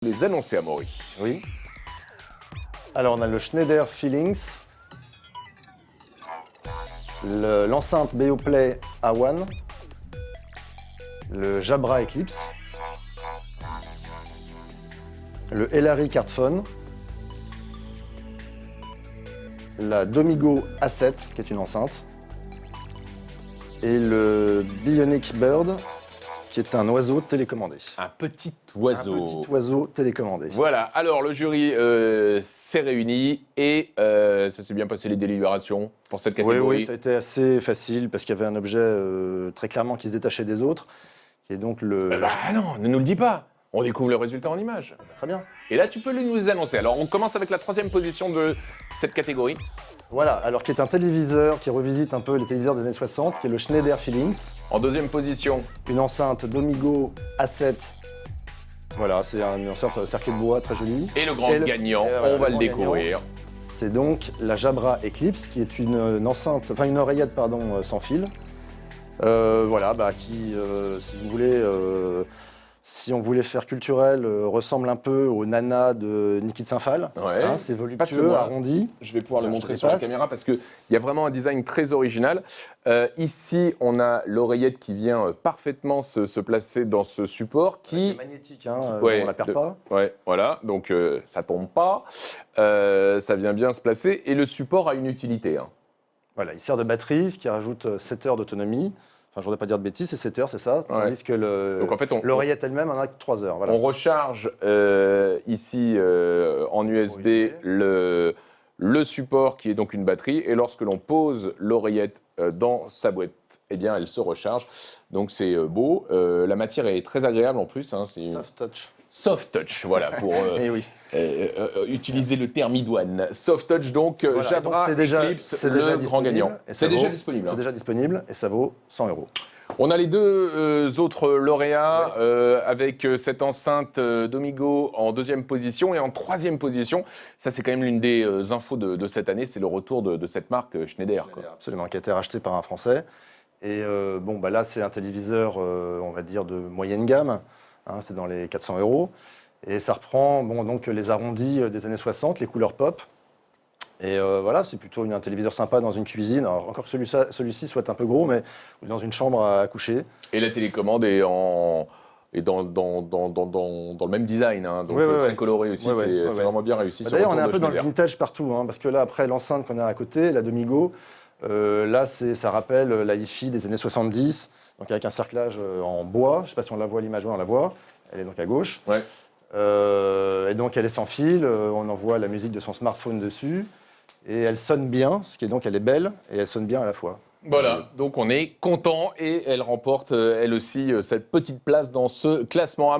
Les annoncer, Amaury. Oui. Alors, on a le Schneider Feelings, l'enceinte Beoplay A1, le Jabra Eclipse, le Elari Cardphone, la Domigo A7, qui est une enceinte, et le Bionic Bird, qui est un oiseau télécommandé. Un petit oiseau. Un petit oiseau télécommandé. Voilà, alors le jury s'est réuni et ça s'est bien passé les délibérations pour cette catégorie. Oui, ça a été assez facile parce qu'il y avait un objet très clairement qui se détachait des autres, qui est donc le... Ah non, ne nous le dis pas. On découvre le résultat en images. Très bien. Et là, tu peux nous annoncer. Alors, on commence avec la troisième position de cette catégorie. Voilà, alors qui est un téléviseur qui revisite un peu les téléviseurs des années 60, qui est le Schneider Feelings. En deuxième position, Une enceinte Domigo A7. Voilà, c'est une enceinte cerclée de bois, très jolie. et le grand Et gagnant, voilà, on va le grand découvrir. C'est donc la Jabra Eclipse, qui est une enceinte, enfin une oreillette pardon, sans fil. Voilà, qui, si vous voulez, si on voulait faire culturel, ressemble un peu au Nana de Niki de Saint-Phal. Ouais. Hein, c'est Parce que voluptueux, moi, arrondi. Je vais pouvoir Ça, le je montrer te sur la dépasse. caméra parce qu'il y a vraiment un design très original. Ici, on a l'oreillette qui vient parfaitement se placer dans ce support C'est qui... magnétique, hein, Ouais, on la perd pas. Ouais, voilà, donc ça tombe pas, ça vient bien se placer et le support a une utilité. Hein. Voilà, il sert de batterie, ce qui rajoute 7 heures d'autonomie. Enfin, je ne voudrais pas dire de bêtises, c'est 7 heures, c'est ça. Ouais. Tandis que Donc en fait, l'oreillette elle-même en a que 3 heures. Voilà. on recharge ici en USB le support qui est donc une batterie et lorsque l'on pose l'oreillette dans sa boîte, eh bien elle se recharge. Donc c'est beau. La matière est très agréable en plus. Hein, c'est Soft touch. soft touch, voilà, pour Eh oui. utiliser le terme idoine. Soft touch, donc Voilà, Jabra donc Eclipse, le grand disponible, gagnant. et ça C'est déjà vaut- disponible. C'est Hein. déjà disponible et ça vaut 100 €. On a les deux autres lauréats avec cette enceinte Domigo en deuxième position et en troisième position. Ça, c'est quand même l'une des infos de cette année, c'est le retour de cette marque Schneider. Quoi. Absolument, qui a été racheté par un Français. Et là, c'est un téléviseur, on va dire, de moyenne gamme. Hein, c'est dans les 400 €. Et ça reprend donc, les arrondis des années 60, les couleurs pop. Et voilà, c'est plutôt un téléviseur sympa dans une cuisine. Alors, encore que celui-ci soit un peu gros, mais dans une chambre à coucher. Et la télécommande est dans le même design, hein, donc Ouais, ouais, très ouais. coloré aussi, Ouais, ouais, c'est ouais. vraiment bien réussi. ce D'ailleurs, on est retour un de peu dans le Schneider. vintage partout, hein, parce que là, après l'enceinte qu'on a à côté, la Domigo, là, ça rappelle la hi-fi des années 70, donc avec un cerclage en bois. Je ne sais pas si on la voit à l'image, on la voit. Elle est donc à gauche. Ouais. Et donc, elle est sans fil. On envoie la musique de son smartphone dessus. Et elle sonne bien, elle est belle et elle sonne bien à la fois. Voilà, donc on est content et elle remporte elle aussi cette petite place dans ce classement.